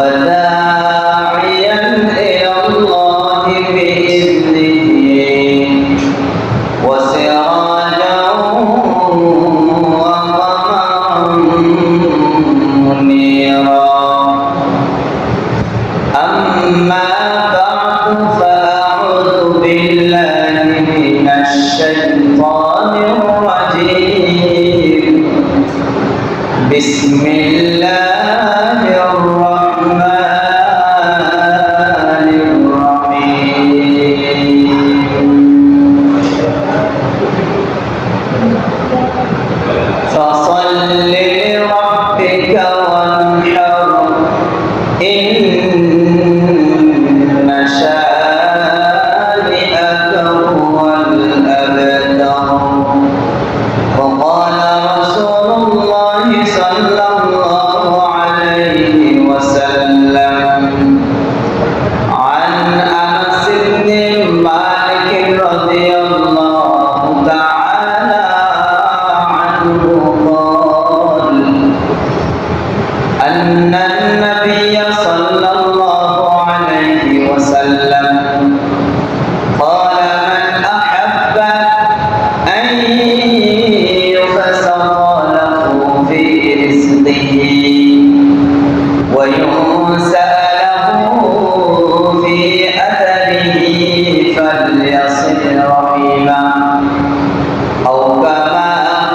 وداعيا إلى الله بإذنه وسراجا وقمرا منيرا أما بعد فأعوذ بالله من الشيطان الرجيم بسم الله الرحمن الرحيم فصل لربك وانحر إن شانئك هو الأبتر وقال رسول الله صلى الله عليه وسلم عن أنس بن مالك رضي الله تعالى عنه قال أن النبي صلى الله عليه وسلم قال من أحب أن يبسط له في رزقه وينسأ له في أثره فليصل رحمه أو كما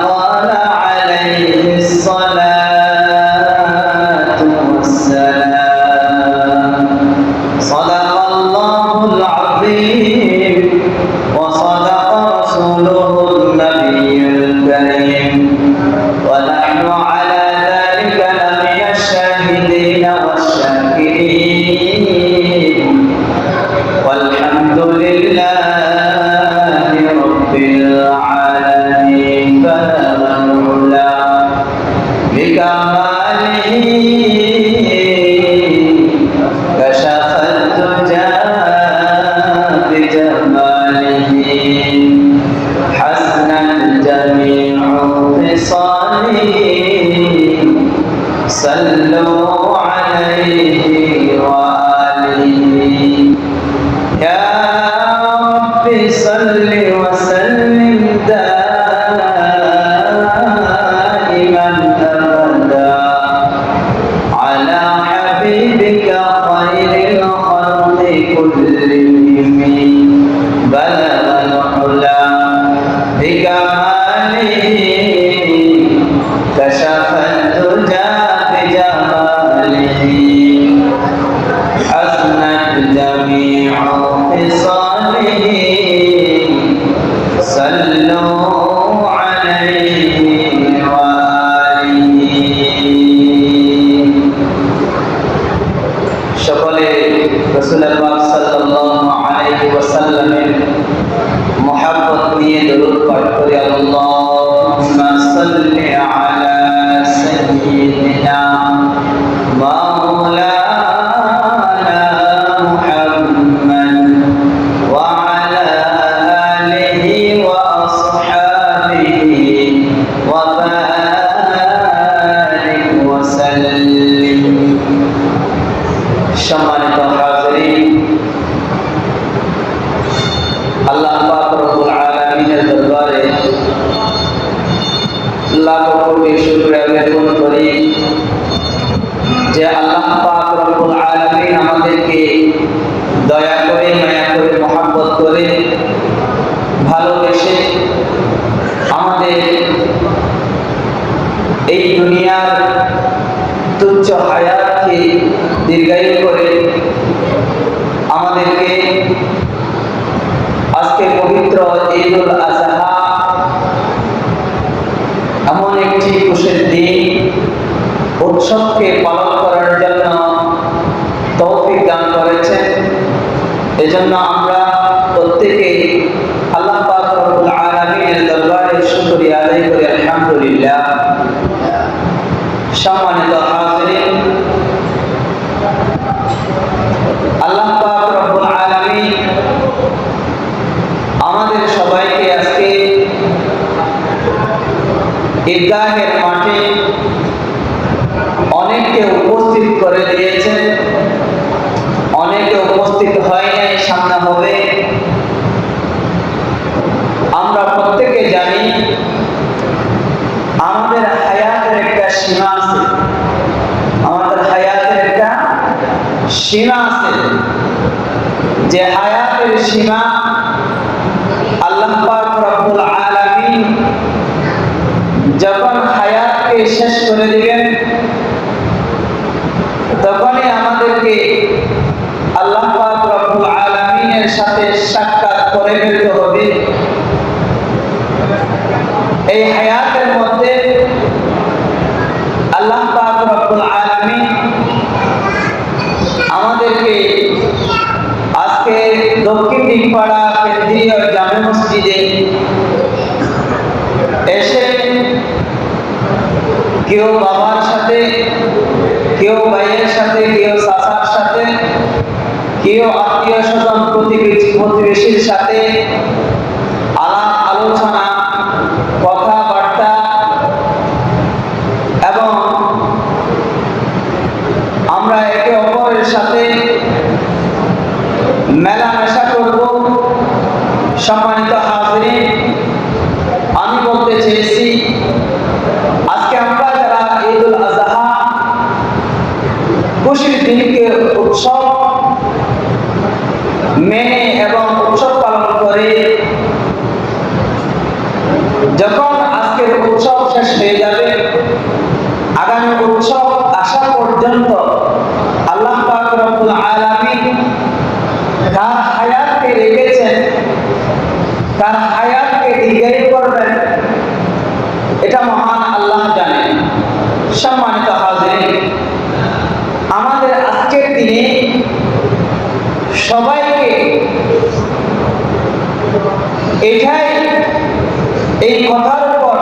قال عليه الصلاة والسلام صدق الله العظيم وصدق رسوله النبي الكريم ونحن على ذلك لمن الشاهدين والشاكرين والحمد لله رب العالمين بلغ العلا بكماله كشف الدجى بجماله حسنت جميع خصاله صلوا عليه وآله يا رب صل وسلم دائما أبدا على حبيبك خير الخلق كلهم بلغ العلا بكماله كشف الدجى بجماله حسنت جميع خصاله صلوا عليه وآله সকলে রাসূল পাক সাল্লাল্লাহু আলাইহি ওয়াসাল্লামের মুহাব্বত নিয়ে দরুদ পাঠ করে আল্লাহুম্মা সাল্লি আলা সাইয়্যিদিনা মাওলানা মুহাম্মদ ওয়া আলা আলিহি ওয়া আসহাবিহি ওয়া বারিক ওয়া সাল্লিম সম্মানিত হাজিরিন আল্লাহ পাক রব্বুল আলামিনের দরবারে লাখো কোটি শুকরিয়া জ্ঞাপন করি যে আল্লাহ পাক রব্বুল আলামিন আমাদেরকে দয়া করে মায়া করে মহব্বত করে ভালোবেসে আমাদের এই দুনিয়ার তুচ্ছ হায়াতকে দীর্ঘায়ু করে আমাদেরকে আজকে পবিত্র ঈদুল আযহা এমন একটি খুশির দিন উৎসবকে পালন করার জন্য তৌফিক দান করেছেন। এজন্য আমরা প্রত্যেকে আল্লাহ পাক রব্বুল আলামিনের দরবারে শুকরিয়া আদায় করি আলহামদুলিল্লাহ। সম্মানিত হাজিরিন আল্লাহ পাক রব্বুল আলামিন আমাদের সবাইকে আজকে ঈদগাহের মাঠে অনেককে উপস্থিত করে দিয়েছেন। সীমা আছে, যে হায়াতের সীমা আল্লাহ পাক রব্বুল আলামিন যখন হায়াতকে শেষ করে দিবেন তখনই আমাদেরকে আল্লাহ পাক রব্বুল আলামিনের সাথে সাক্ষাৎ করে ফেলতে হবে। এই হায়াতের মধ্যে আল্লাহ পাক রব্বুল আলামিন আমাদেরকে আজকে দক্ষিণ দিকপাড়া কেন্দ্রীয় জামে মসজিদে এসে কেউ বাবার সাথে, কেউ ভাইয়ের সাথে, কেউ চাচার সাথে, কেউ আত্মীয় স্বজন প্রতিবেশীর সাথে আলাপ আলোচনা, কথাবার্তা এবং আমরা একে অপরের সাথে মেলামেশা করব। সম্মানিত হাজিরিন, আমি বলতে চেয়েছি আজকে আমরা যারা ঈদুল আজহা খুশির দিনকে উৎসব মেনে এবং উৎসব পালন করে, যখন আজকের উৎসব শেষ হয়ে যাবে আগামী উৎসব আসা পর্যন্ত আল্লাহ পাক রব্বুল আলামিন কার হায়াতকে রেখেছেন, কার হায়াতকে দীর্ঘায়ু করবেন, এটা মহান আল্লাহ জানেন। সম্মানিত হাজিরিন, আমাদের আজকের দিনে সবাইকে এটাই এই কথার উপর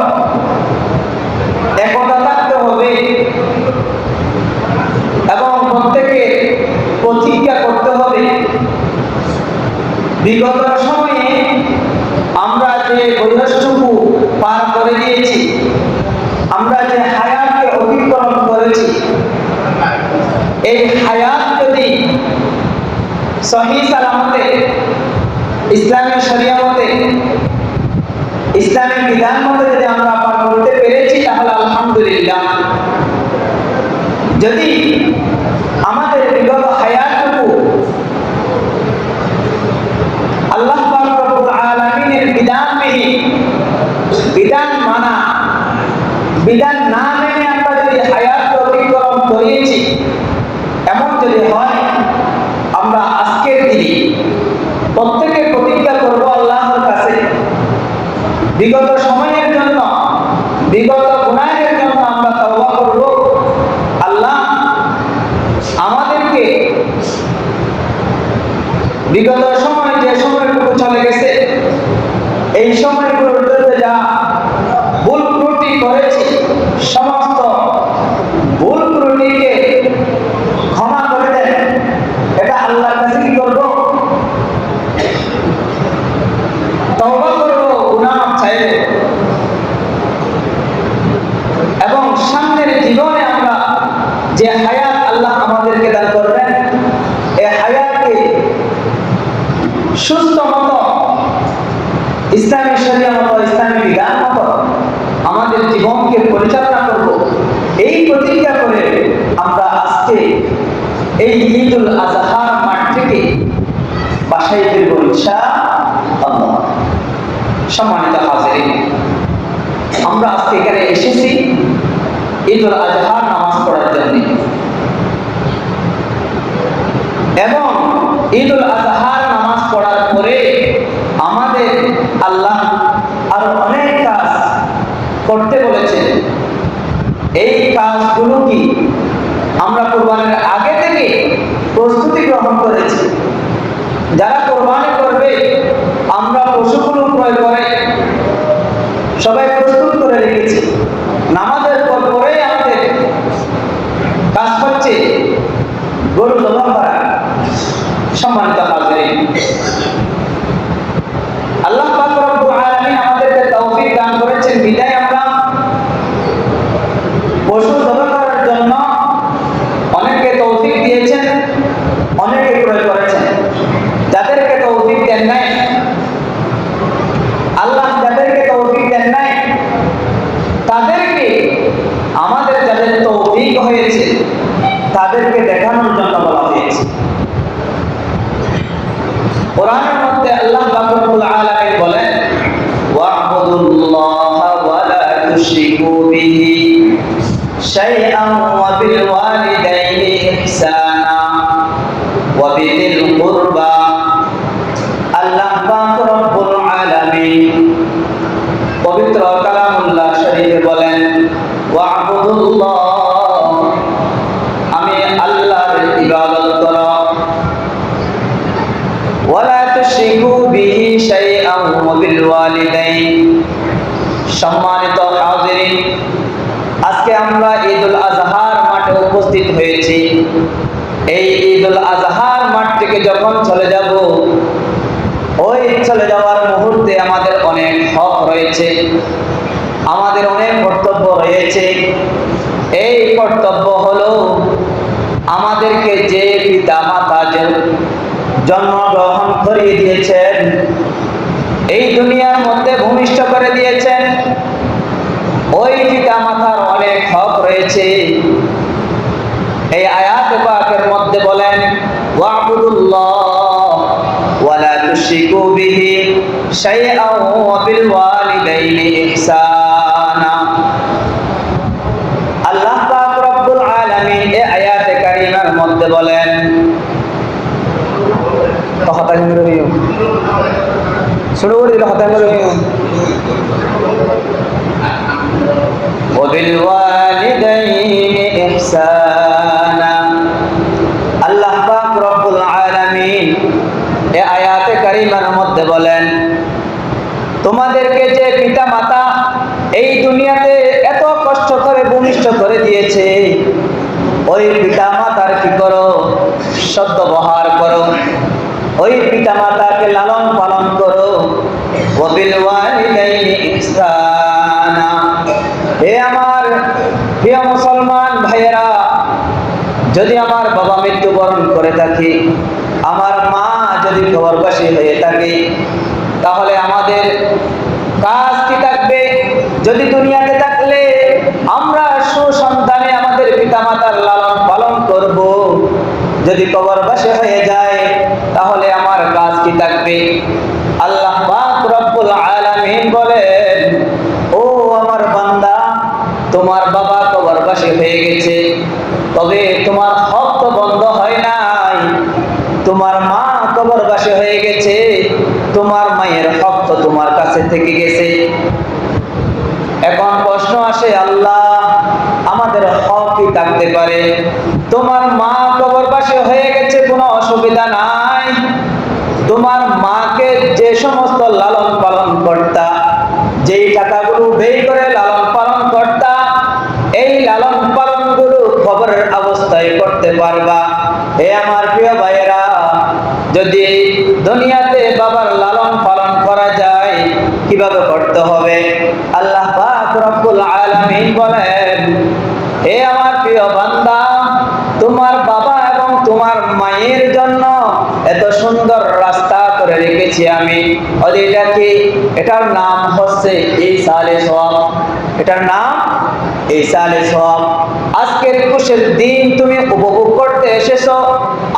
একতা থাকতে হবে এবং প্রত্যেকে প্রতিজ্ঞা করতে হবে বিগত সময়ে আমরা যে বয়সটুকু পার করে দিয়েছি, আমরা যে হায়াতকে অতিক্রম করেছি, এই হায়াত যদি সহি সালামতে ইসলামের শরিয়া মতে, ইসলামের বিধান মতে যদি আমরা পার করতে পেরেছি তাহলে আলহামদুলিল্লাহ। যদি আমাদের বিগত হায়াতটুকু আল্লাহ পাক রব্বুল আলামিনের বিধানবিহীন, বিধান মানা, বিধান না মেনে আমরা যদি হায়াতকে অতিক্রম করিয়েছি, এমন যদি হয়, আমরা আজকের দিনে প্রত্যেকে প্রতিজ্ঞা করব আল্লাহর কাছে বিগত সময়ের জন্য, বিগত গুনাহের জন্য আমরা তওবা করব। আল্লাহ আমাদেরকে বিগত সময় যে সময়টুকু চলে গেছে, এই সময়গুলোতে যা ভুল ত্রুটি করেছি, সমস্ত ভুল ত্রুটিকে ক্ষমা করে দেন। এটা আল্লাহর কাছে কি করব? তওবা করব, গুনাহ চাইব এবং সামনের জীবনে আমরা যে হায়াত আল্লাহ আমাদেরকে দান করবেন, এই হায়াতকে সুস্থ মতো ইসলামী শরিয়া মতো, ইসলামী বিধান মতো আমাদের জীবনকে পরিচালনা করব। এই প্রতিজ্ঞা করে আমরা আজকে এই ঈদুল আজহার মাঠ থেকে বাসায় ফিরব ইনশাআল্লাহ। সম্মানিত হাজিরিন, আমরা আজকে এখানে এসেছি ঈদুল আজহার নামাজ পড়ার জন্য এবং ঈদুল আজহার নামাজ পড়ার পরে আমাদের আল্লাহ আরো অনেক কাজ করতে বলেছেন। এই কাজগুলো কি আমরা কোরবানির আগে থেকে প্রস্তুতি গ্রহণ করেছি। যারা কোরবানি করবে, আমরা পশুগুলো ক্রয় করে সবাই প্রস্তুত করে রেখেছি। নামাজের পরেই আমাদের কাজ হচ্ছে গরু জবাই করা। সম্মানিত হাজিরিন, আল্লাহ পাক রব্বুল আলামিন আমাদেরকে তৌফিক দান করেছেন বিদায় আমরা পশু জবাই করার জন্য অনেকে তৌফিক দিয়েছেন, অনেকে ক্রয় করেছেন। যাদেরকে তৌফিক দেন নাই, আল্লাহ যাদেরকে তৌফিক দেন নাই, তাদেরকে আমাদের যাদের তৌফিক হয়েছে তাদেরকে দেখানোর জন্য বলা হয়েছে। ওয়া বিযিল কুরবা। আল্লাহ পাক রব্বুল আলামিন পবিত্র কালামুল্লাহ শরীফে বলেন, ওয়া'বুদুল্লাহ, আমি আল্লাহর ইবাদত করো, ওয়ালা তুশরিকু বিহি শাইআন ওয়া বিল ওয়ালিদাইন। সম্মানিত হাজিরিন, আজকে আমরা ঈদুল আজহার মাঠে উপস্থিত হয়েছি। এই ঈদুল আজহার মাঠ থেকে যখন চলে যাব, ওই চলে যাওয়ার মুহূর্তে আমাদের অনেক হক রয়েছে, আমাদের অনেক কর্তব্য রয়েছে। এই কর্তব্য হলো, আমাদেরকে যে পিতা মাতা জন্মগ্রহণ করিয়ে দিয়েছেন, এই দুনিয়ার মধ্যে ভূমিষ্ঠ করে দিয়েছেন, ওই পিতা মাতার অনেক হক রয়েছে। এই আয়াত পাকের মধ্যে বলেন, ওয়া'বুদুল্লাহ ওয়ালা তুশরিকু বিহি শাইআন ওয়া বিল ওয়ালিদাইনি ইহসানা। আল্লাহ পাক রব্বুল আলামিন এই আয়াতে কারিমার মধ্যে বলেন, শুরু করে দিল হতাম وبالوالدين إحسانا। আল্লাহ পাক রব্বুল আলামিন এই আয়াতে কারিমার মধ্যে বলেন, তোমাদেরকে যে পিতা মাতা এই দুনিয়াতে এত কষ্ট করে ভূমিষ্ঠ করে দিয়েছে, ওই পিতা মাতার কি করো? সদ্ব্যবহার করো, ওই পিতা মাতাকে লালন পালন করো। ওয়াবিল ওয়ালিদাইনি ইহসানা। হে আমার প্রিয় মুসলমান ভাইয়েরা, যদি আমার বাবা মৃত্যুবরণ করে থাকে, আমার মা যদি কবরবাসী হয়ে থাকে, তাহলে আমাদের কাজ কি থাকবে? যদি দুনিয়াতে থাকলে আমরা সুসন্তানে আমাদের পিতা মাতার লালন পালন করব, যদি কবরবাসী হয়ে যায় তাহলে আমার কাজ কি থাকবে? আল্লাহ পাক রব্বুল আলামিন বলেন, ও আমার বান্দা, তোমার বাবা কবরবাসী হয়ে গেছে, তবে তোমার হক তো বন্ধ হয় নাই। তোমার মা কবরবাসী হয়ে গেছে, তোমার মায়ের হক তো তোমার কাছে থেকে গেছে। এখন প্রশ্ন আসে, আল্লাহ আমাদের হক কি থাকতে পারে? তোমার মা কবরবাসী হয়ে গেছে, কোনো অসুবিধা নাই। তোমার মাকে যে সমস্ত লালন পালন করতা, যেই টাকাগুলো ব্যয় করে লালন পালন করতা, এই লালন পালন গুলো খবরের অবস্থায় করতে পারবা। হে আমার প্রিয় ভাইয়েরা, যদি দুনিয়াতে বাবার লালন পালন করা যায়, কিভাবে করতে হবে? আল্লাহ পাক রব্বুল আলামিন বলেন, হে আমার প্রিয় বান্দা, তোমার বাবা এবং তোমার মায়ের জন্য এত সুন্দর রাস্তা করে রেখেছি আমি। এটা কি? এটার নাম হচ্ছে ঈসালে সওয়াব। এটার নাম ঈসালে সওয়াব। আজকের খুশির দিন তুমি উপভোগ করতে এসেছো,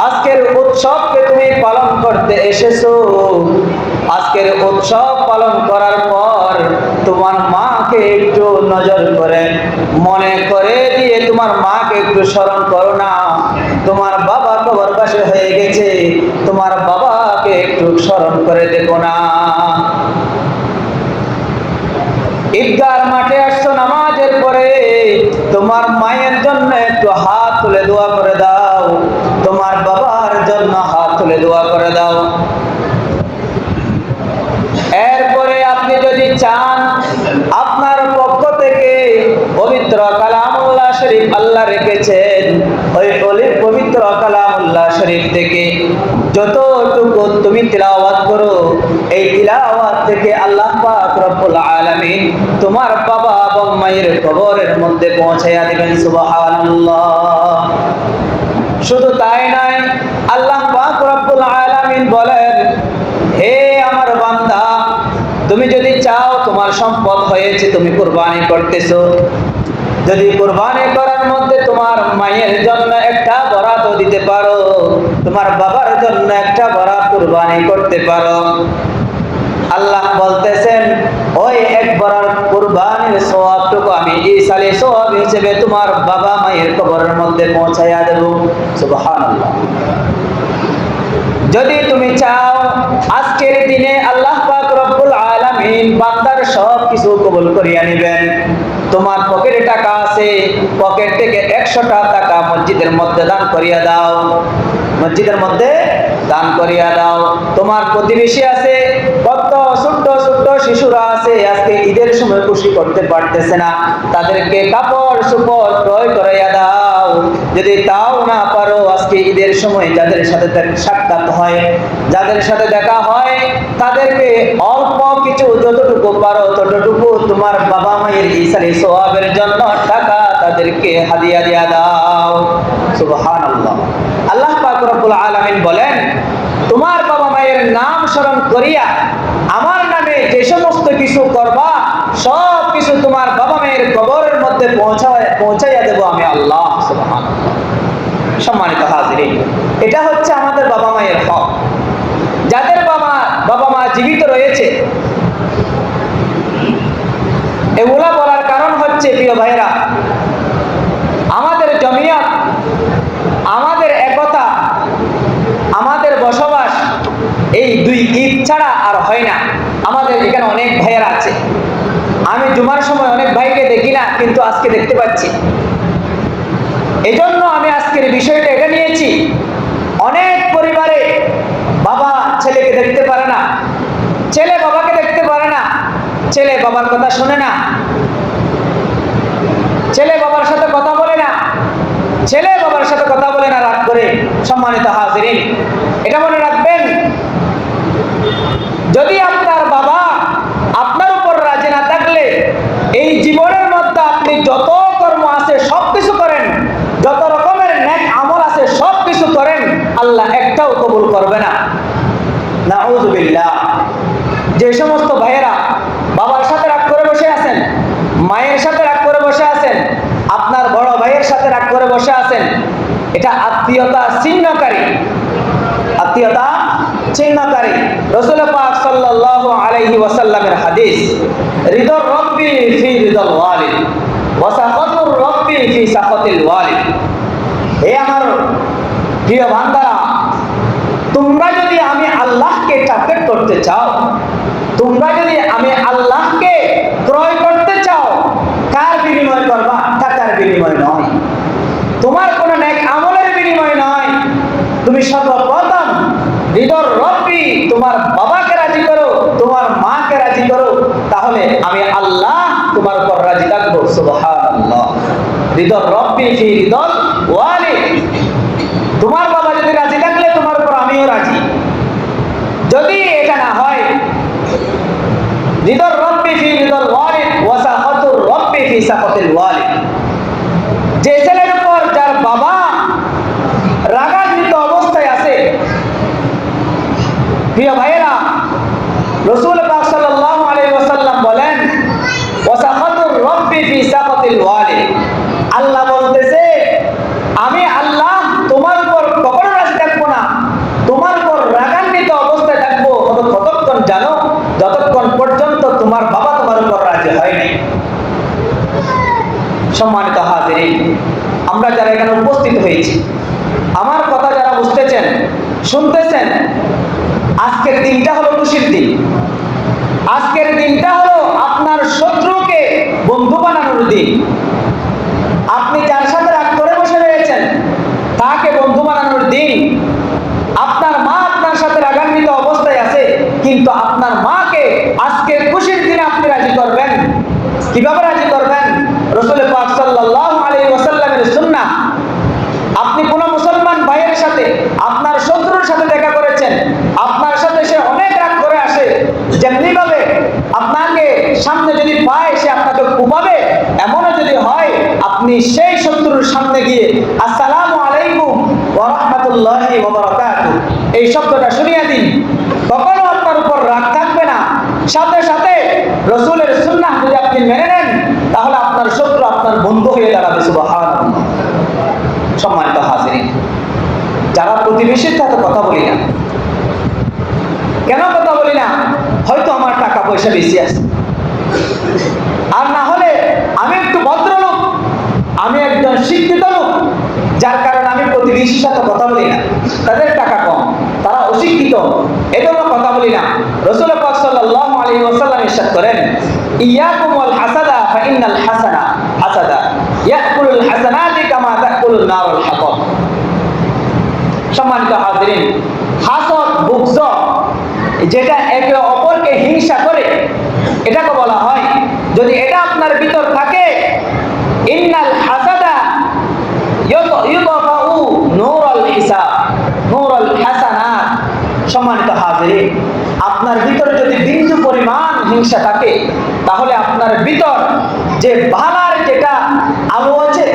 আজকের উৎসবকে তুমি পালন করতে এসেছো। আজকের উৎসব পালন করার পর তোমার মাকে একটু নজর করে মনে করে দিয়ে তোমার মাকে একটু স্মরণ করো না। তোমার বাবা কবরবাসী হয়ে গেছে, তোমার বাবাকে একটু স্মরণ করে দেখো না। ঈদগার মাঠে আসছো নামাজের পরে, তোমার মায়ের জন্য একটু হাত তুলে দোয়া করে দাও, তোমার বাবার জন্য হাত তুলে দোয়া করে দাও। এরপরে আপনি যদি চান, আপনার পক্ষ থেকে পবিত্র কালামুল্লাহ শরীফ আল্লাহ রেখেছেন, ওই পবিত্র কালামুল্লাহ শরীফ থেকে যতটুকু তুমি তিলাওয়াত করো, এই তিলাওয়াত থেকে আল্লাহ পাক রব্বুল আলামিন তোমার বাবা এবং মায়ের কবরের মধ্যে পৌঁছাইয়া দিবেন। সুবহানাল্লাহ। শুধু তাই নয়, আল্লাহ পাক রব্বুল আলামিন বলেন, হে আমার বান্দা, তুমি যদি চাও, তোমার সম্পদ হয়েছে, তুমি কুরবানি করতেছো, যদি কুরবানি করার মধ্যে তোমার মায়ের জন্য একটা বরাত দিতে পারো, তোমার বাবার জন্য একটা বরাত কুরবানি করতে পারো, আল্লাহ বলতেছেন, ওই এক বরাত কুরবানির সওয়াবটুকু আমি ঈসালে সওয়াব হিসেবে তোমার বাবা মায়ের কবরের মধ্যে পৌঁছাইয়া দেব। সুবহানাল্লাহ। যদি তুমি চাও আজকের দিনে আল্লাহ পাক রব্বুল আলামিন বান্দার সব কিছু কবুল করিয়া নেবেন। তোমার পকেটে টাকা আছে, পকেট থেকে 100টা টাকা মসজিদের মধ্যে দান করিয়া দাও, মসজিদের মধ্যে দান করিয়া দাও। তোমার প্রতিবেশী আছে, কত ছোট্ট ছোট্ট শিশুরা আছে, আজকে ঈদের সময় খুশি করতে পারতেছে না, তাদেরকে কাপড় চোপড় ক্রয় করাইয়া দাও। যদি তাও না পারো, আজকে ঈদের সময় যাদের সাথে সাক্ষাৎ হয়, যাদের সাথে দেখা হয়, তাদেরকে অল্প কিছু যতটুকু পারো ততটুকু তোমার বাবা মায়ের ইসারি সওয়াবের জন্য টাকা তাদেরকে হাদিয়া দিয়া দাও। সুবহানাল্লাহ। আল্লাহ পাক রব্বুল আলামিন বলেন, তোমার বাবা মায়ের নাম স্মরণ করিয়া আমার নামে যে সমস্ত কিছু করবা, সব কিছু তোমার বাবা মায়ের কবরের মধ্যে পৌঁছাইয়া দেব আমি আল্লাহ। সুবহানাল্লাহ। সম্মানিত হাজিরিন, এটা হচ্ছে আমাদের বাবা মায়ের হক। যাদের বাবা মা জীবিত রয়েছে, এগুলা বলার কারণ হচ্ছে প্রিয় ভাইরা, আমাদের জমিয়ত, আমাদের একতা, আমাদের বসবাস এই দুই ঈদ ছাড়া আর হয় না। আমাদের এখানে অনেক ভাইয়েরা আছে, আমি জুমার সময় অনেক ভাইকে দেখি না, কিন্তু আজকে দেখতে পাচ্ছি। এজন্য আমি আজকের বিষয়টা এটা নিয়েছি। অনেক পরিবারে বাবা ছেলেকে দেখতে পারে না, ছেলে বাবাকে দেখতে পারে না, ছেলে বাবার কথা শোনে না, ছেলে বাবার সাথে কথা বলে না, ছেলে বাবার সাথে কথা বলে না, রাগ করে। সম্মানিত হাজিরিন, এটা মনে রাখবেন, যদি আপনার বাবা আপনার উপর রাজি না থাকলে এই জীবনের মধ্যে আপনি যত কর্ম আছে সব কিছু করেন, যত রকমের নেক আমল আছে সব কিছু করেন, আল্লাহ একটাও কবুল করবে না। নাউযুবিল্লাহ। যে সমস্ত ভাইয়েরা বাবার সাথে রাগ করে বসে আছেন, মায়ের সাথে রাগ করে বসে আছেন, আপনার বড় ভাইয়ের সাথে রাগ করে বসে আছেন, এটা আত্মীয়তা ছিন্নকারী, আত্মীয়তা ছিন্নকারী। রাসূল পাক সাল্লাল্লাহু আলাইহি ওয়াসাল্লামের হাদিস, রিদর রব্বি ফি রিদল ওয়ালিদ ওয়া সাখাতুর রব্বি ফি সাখাতিল ওয়ালিদ। হে আমার প্রিয় বান্দারা, তোমরা যদি আমি আল্লাহকে টার্গেট করতে চাও, তোমরা যদি আমি আল্লাহকে ক্রয় করতে চাও, কার বিনিময় করবা? টাকার বিনিময় নয়, তোমার কোন নেক আমলের বিনিময় নয়। তুমি সর্বপ্রথম হৃদর রব্বি, তোমার বাবাকে রাজি করো, তোমার মাকে রাজি করো, তাহলে আমি আল্লাহ তোমার উপর রাজি থাকবো। সুবহানাল্লাহ। হৃদর রব্বি ফি হৃদল ওয়ালিদ। তোমার বাবা যদি রাজি থাকলে তোমার উপর আমিও রাজি। যদি এটা না হয়, হৃদর রব্বি ফি হৃদল ওয়ালিদ ওয়া সাখাতুর রব্বি ফি সাখাতিল ওয়ালিদ। যে ছেলের উপর যার বাবা রাগান্বিত অবস্থায় আছে, প্রিয় ভাইয়েরা, রাসূল পাক সাল্লাল্লাহু আলাইহি ওয়াসাল্লাম বলেন, ওয়া সাখাতুর রব্বি ফি সাখাতিল ওয়ালিদ। আল্লাহ বলতেছে, আমি আল্লাহ তোমার উপর কখনো রাজি থাকবো না, তোমার উপর রাগান্বিত অবস্থায় থাকবো ততক্ষণ জানো, যতক্ষণ পর্যন্ত তোমার বাবা তোমার উপর রাজি হয়নি। সম্মানিত হাজিরিন, আমরা যারা এখানে উপস্থিত হয়েছি, আমার কথা যারা বুঝতেছেন, শুনতেছেন, আজকের দিনটা হলো খুশির দিন। আজকের দিনটা হলো আপনার শত্রুকে বন্ধু বানানোর দিন। আপনি যার সাথে রাগ করে বসে রয়েছেন, তাকে বন্ধু বানানোর দিন। আপনার মা আপনার সাথে রাগান্বিত অবস্থায় আছে, কিন্তু আপনার মাকে আজকের খুশির দিনে আপনি রাজি করবেন। কিভাবে রাজি করবেন? রাসূল পাক সাল্লাল্লাহু আলাইহি ওয়াসাল্লামের সুন্নাহ। আপনি কোন মুসলমান ভাইয়ের সাথে আপনার শত্রুর সাথে দেখা করেছেন, আপনার সাথে সে অনেক রাগ করে আসে, যেমনি ভাবে আপনাকে সামনে যদি পায় সে আপনাকে কুপাবে, এমনও যদি হয়, আপনি সেই শত্রুর সামনে গিয়ে আসসালামু আলাইকুম ওয়া রাহমাতুল্লাহি ওয়া বারাকাতুহু এই শব্দটা শুনিয়ে দিন, কখনো আপনার উপর রাগ থাকবে না। সাথে সাথে রাসূলের সুন্নাহ যদি আপনি মেনে নেন, তাহলে আপনার শত্রু আপনার বন্ধু হয়ে দাঁড়াবে। সুবহানাল্লাহ। সম্মানিত হাজিরিন, যারা প্রতিবেশীর সাথে কথা বলি না, কেন কথা বলি না? হয়তো আমার টাকা পয়সা বেশি আছে, আর না হলে আমি একটু ভদ্রলোক, আমি একজন শিক্ষিত লোক, যার কারণে আমি প্রতিবেশীর সাথে কথা বলি না। তাদের টাকা কম, তারা এজন্য কথা বলি না। রাসূল পাক সাল্লাল্লাহু আলাইহি ওয়াসাল্লাম ইরশাদ করেন, ইয়াকুম ওয়াল হাসাদা ফা ইন্নাল হাসাদা ইয়াকুলুল হাসানাতি কামা তাকুলুন নারুল হাতাব। সম্মানিত হাজিরিন, হাসদ, বুগজ, যেটা একে অপরকে হিংসা করে, এটাকে বলা হয়, যদি এটা আপনার ভিতর থাকে, ইন্নাল হাসাদা ইউতাফাউ নূরুল হিসাব নূরুল হাসানাত। সম্মানিত হাজিরিন, আপনার ভিতরে যদি বিন্দু পরিমাণ হিংসা থাকে, তাহলে আপনার ভিতর যে ভালোর যেটা আলো আছে,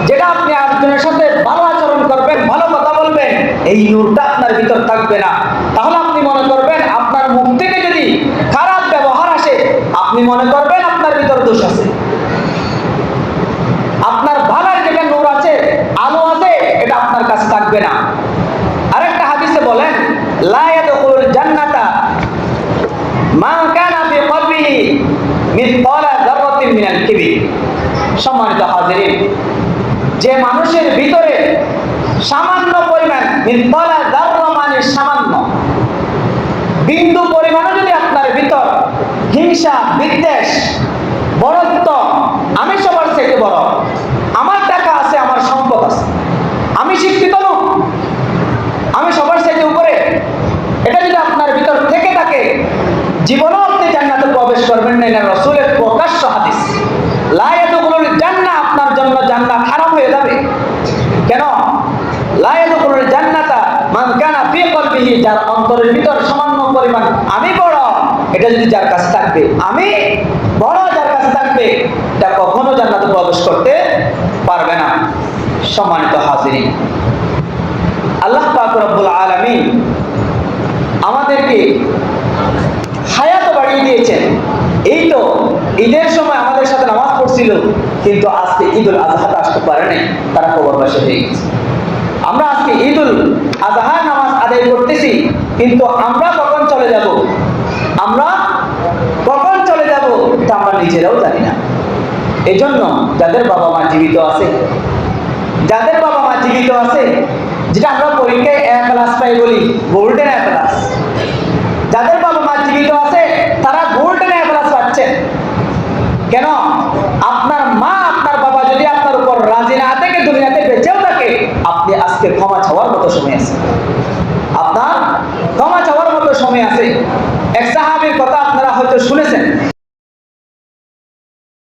যেটা আপনি একজনের সাথে ভালো আচরণ করবেন, ভালো কথা বলবেন, এই নূরটা আপনার ভিতর থাকবে না। তাহলে আপনি মনে করবেন আপনার মুখ থেকে যদি খারাপ ব্যবহার আসে, আপনি মনে করবেন আপনার ভিতর দোষ আছে। আপনার ভালোর যেটা নূর আছে, আলো আছে, এটা আপনার কাছে থাকবে না। আরেকটা হাদিসে বলেন, লা ইয়াদখুলুল জান্নাতা মান কানা ফি কলবিহি মিসকালা যাররাতিন মিনাল কিবর। সম্মানিত হাজিরিন, যে মানুষের ভিতরে সামান্য পরিমাণ, মিসকালা যাররা মানে সামান্য, বিন্দু পরিমাণও যদি আপনার ভিতর হিংসা, বিদ্বেষ, বড়ত্ব, আমি সবার থেকে বড়, আমার টাকা আছে, আমার সম্পদ আছে, আমি শিক্ষিত নই, আমি সবার থেকে উপরে, এটা যদি আপনার ভিতর থেকে থাকে, জীবনেও আপনি জান্নাতে প্রবেশ করবেন না। এটা রাসূলের প্রকাশ্য হাদিস। লা ইয়াদখুলুল জান্নাহ, আপনার জন্য জান্নাত হারাম হয়ে যাবে। কেন? লা ইয়াদখুলুল জান্নাতা মান কানা ফি কলবিহি, যার অন্তরের ভিতর সামান্য পরিমাণ আমি বড়, এটা যদি যার কাছে থাকবে, আমি বড় যার কাছে থাকবে, এটা কখনো জান্নাতে প্রবেশ করতে পারবে না। সম্মানিত হাজিরিন, আল্লাহ পাক রব্বুল আলামিন আমাদেরকে হায়াত বাড়িয়ে দিয়েছেন। এই তো ঈদের সময় আমাদের সাথে নামাজ পড়ছিল, কিন্তু আজকে ঈদুল আজহাতে আসতে পারে নাই, তারা কবরবাসী হয়ে গেছে। আমরা আজকে ঈদুল আজহার নামাজ আদায় করতেছি, কিন্তু আমরা কখন চলে যাব, আমরা কখন চলে যাব, এটা আমরা নিজেরাও জানি না। এজন্য যাদের বাবা মা জীবিত আছে, যাদের বাবা মা জীবিত আছে, যেটা আমরা পরীক্ষায় এ প্লাস পাই বলি, গোল্ডেন এ প্লাস, যাদের বাবা মা জীবিত আছে তারা গোল্ডেন এ প্লাস পাচ্ছেন। কেন?